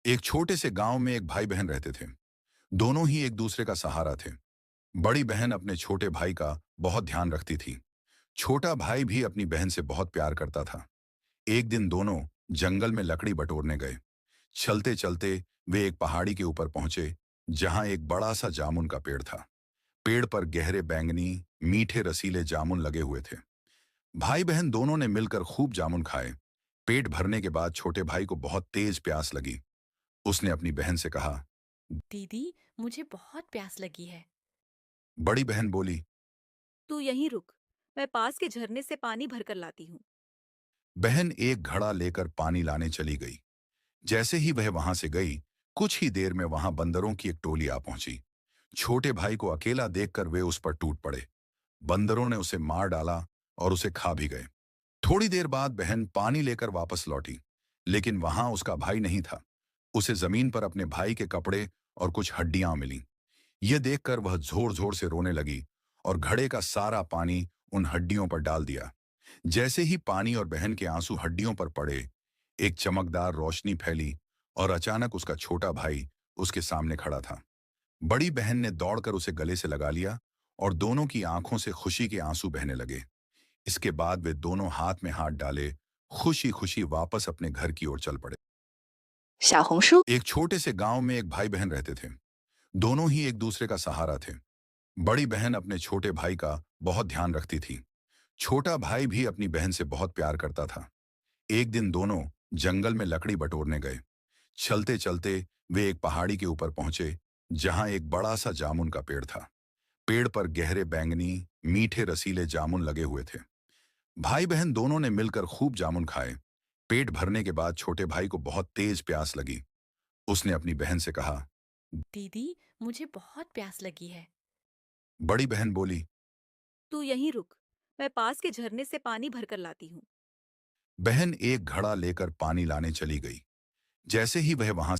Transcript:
एक छोटे से गांव में एक भाई बहन रहते थे। दोनों ही एक दूसरे का सहारा थे। बड़ी बहन अपने छोटे भाई का बहुत ध्यान रखती थी। छोटा भाई भी अपनी बहन से बहुत प्यार करता था। एक दिन दोनों जंगल में लकड़ी बटोरने गए। चलते चलते वे एक पहाड़ी के ऊपर पहुंचे, जहां एक बड़ा सा जामुन का पेड़ था। पेड़ पर गहरे बैंगनी मीठे रसीले जामुन लगे हुए थे। भाई बहन दोनों ने मिलकर खूब जामुन खाए। पेट भरने के बाद छोटे भाई को बहुत तेज प्यास लगी। उसने अपनी बहन से कहा। दीदी, मुझे बहुत प्यास लगी है। बड़ी बहन बोली। तू यहीं रुक, मैं पास के झरने से पानी भरकर लाती हूँ। बहन एक घड़ा लेकर पानी लाने चली गई। जैसे ही वह वहां से गई, कुछ ही देर में वहां बंदरों की एक टोली आ पहुंची। छोटे भाई को अकेला देखकर वे उस पर टूट पड़े। बंदरों ने उसे मार डाला और उसे खा भी गए। थोड़ी देर बाद बहन पानी लेकर वापस लौटी, लेकिन वहां उसका भाई नहीं था। उसे जमीन पर अपने भाई के कपड़े और कुछ हड्डियां मिलीं। यह देखकर वह जोर जोर से रोने लगी और घड़े का सारा पानी उन हड्डियों पर डाल दिया। जैसे ही पानी और बहन के आंसू हड्डियों पर पड़े, एक चमकदार रोशनी फैली और अचानक उसका छोटा भाई उसके सामने खड़ा था। बड़ी बहन ने दौड़कर उसे गले से लगा लिया और दोनों की आंखों से खुशी के आंसू बहने लगे। इसके बाद वे दोनों हाथ में हाथ डाले खुशी खुशी वापस अपने घर की ओर चल पड़े। 小红书 एक छोटे से गांव में एक भाई बहन रहते थे। दोनों ही एक दूसरे का सहारा थे। बड़ी बहन अपने छोटे भाई का बहुत ध्यान रखती थी। छोटा भाई भी अपनी बहन से बहुत प्यार करता था। एक दिन दोनों जंगल में लकड़ी बटोरने गए। चलते चलते वे एक पहाड़ी के ऊपर पहुंचे, जहां एक बड़ा सा जामुन का पेड़ था। पेड़ पर गहरे बैंगनी मीठे रसीले जामुन लगे हुए थे। भाई बहन दोनों ने मिलकर खूब जामुन खाए। पेट भरने के बाद छोटे भाई को बहुत तेज प्यास लगी। उसने अपनी बहन से कहा। दीदी, मुझे बहुत प्यास लगी है। बड़ी बहन बोली। तू यहीं रुक, मैं पास के झरने से पानी भरकर लाती हूँ। बहन एक घड़ा लेकर पानी लाने चली गई। जैसे ही वह वहां